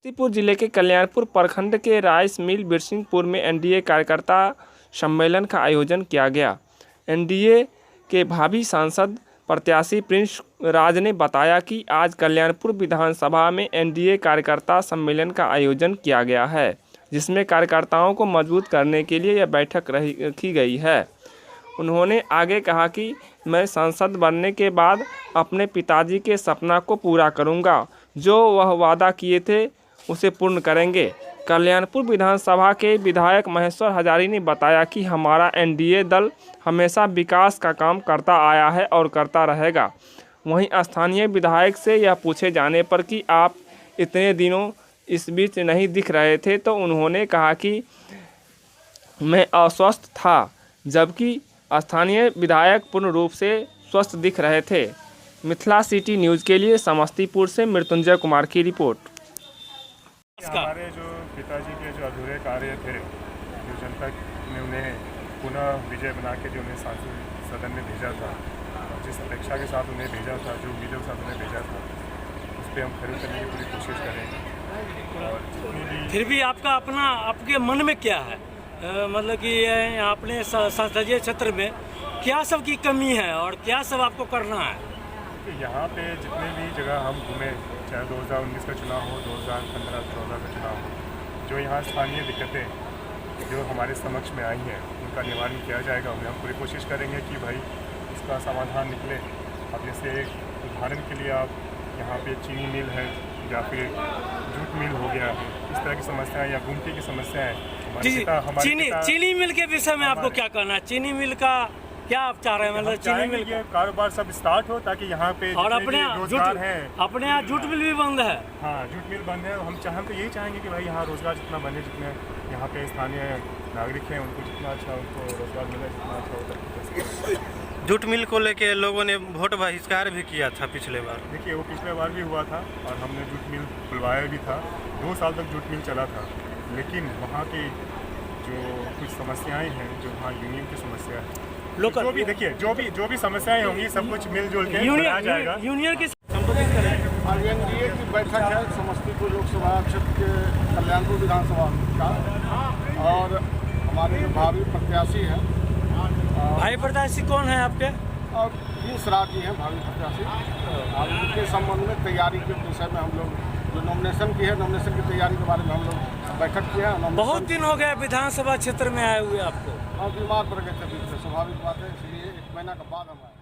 समस्तीपुर जिले के कल्याणपुर प्रखंड के राइस मिल बिरसिंहपुर में एनडीए कार्यकर्ता सम्मेलन का आयोजन किया गया। एनडीए के भावी सांसद प्रत्याशी प्रिंस राज ने बताया कि आज कल्याणपुर विधानसभा में एनडीए कार्यकर्ता सम्मेलन का आयोजन किया गया है, जिसमें कार्यकर्ताओं को मजबूत करने के लिए यह बैठक रखी गई है। उन्होंने आगे कहा कि मैं सांसद बनने के बाद अपने पिताजी के सपना को पूरा करूंगा, जो वह वादा किए थे उसे पूर्ण करेंगे। कल्याणपुर विधानसभा के विधायक महेश्वर हजारी ने बताया कि हमारा एनडीए दल हमेशा विकास का काम करता आया है और करता रहेगा। वहीं स्थानीय विधायक से यह पूछे जाने पर कि आप इतने दिनों इस बीच नहीं दिख रहे थे, तो उन्होंने कहा कि मैं अस्वस्थ था, जबकि स्थानीय विधायक पूर्ण रूप से स्वस्थ दिख रहे थे। मिथिला सिटी न्यूज़ के लिए समस्तीपुर से मृत्युंजय कुमार की रिपोर्ट। हमारे जो पिताजी के जो अधूरे कार्य थे, जो जनता ने उन्हें पुनः विजय बना के जो उन्हें सांसद सदन में भेजा था, जिस अपेक्षा के साथ उन्हें भेजा था, जो उम्मीदों के साथ उन्हें भेजा था, उस पर हम खरी करने की पूरी कोशिश करेंगे। और फिर भी आपके मन में क्या है, मतलब कि अपने संसदीय क्षेत्र में क्या सब की कमी है और क्या सब आपको करना है? यहाँ पे जितने भी जगह हम घूमे, चाहे 2019 का चुनाव हो, 2015-14 का चुनाव हो, जो यहाँ स्थानीय दिक्कतें जो हमारे समक्ष में आई हैं, उनका निवारण किया जाएगा। उन्हें हम पूरी कोशिश करेंगे कि भाई इसका समाधान निकले। अब जैसे एक उदाहरण के लिए आप यहाँ पे चीनी मिल है या फिर जूट मिल हो गया, इस तरह की समस्याएं या गुमटी की समस्याएं चीनी मिल के विषय में आपको क्या कहना है? चीनी मिल का क्या आप चाह रहे हैं? मतलब चीनी मिल के कारोबार सब स्टार्ट हो, ताकि यहाँ पे और अपने रोजगार है। अपने यहाँ जूट मिल भी बंद है। हाँ, जूट मिल बंद है। हम तो यही चाहेंगे कि भाई यहाँ रोजगार जितना बने, जितने यहाँ पे स्थानीय नागरिक हैं उनको जितना अच्छा उनको रोजगार मिले, जितना अच्छा होता। जूट मिल को लेके लोगों ने वोट बहिष्कार भी किया था पिछले बार। देखिए, वो पिछले बार भी हुआ था और हमने जूट मिल खुलवाया भी था। 2 साल तक जूट मिल चला था, लेकिन वहाँ की जो कुछ समस्याएं हैं, जो वहाँ यूनियन की समस्या है, जो भी देखिए जो भी समस्याएं होंगी सब कुछ मिलजुल के बनाया जाएगा। यूनियन की संबोधित करें। आज एनडीए की बैठक है समस्तीपुर लोकसभा क्षेत्र के कल्याणपुर विधानसभा का, और हमारे जो भावी प्रत्याशी हैं, भाई प्रत्याशी कौन है आपके? और प्रिंस राज जी हैं भावी प्रत्याशी। और उनके संबंध में तैयारी के विषय में हम लोग जो नॉमिनेशन की है, नॉमिनेशन की तैयारी के बारे में हम लोग बैठक किया है। बहुत दिन हो गया विधानसभा क्षेत्र में आए हुए आपको? और बीमार पड़ गए थे, स्वाभाविक बात है, इसलिए 1 महीना के बाद हम आए।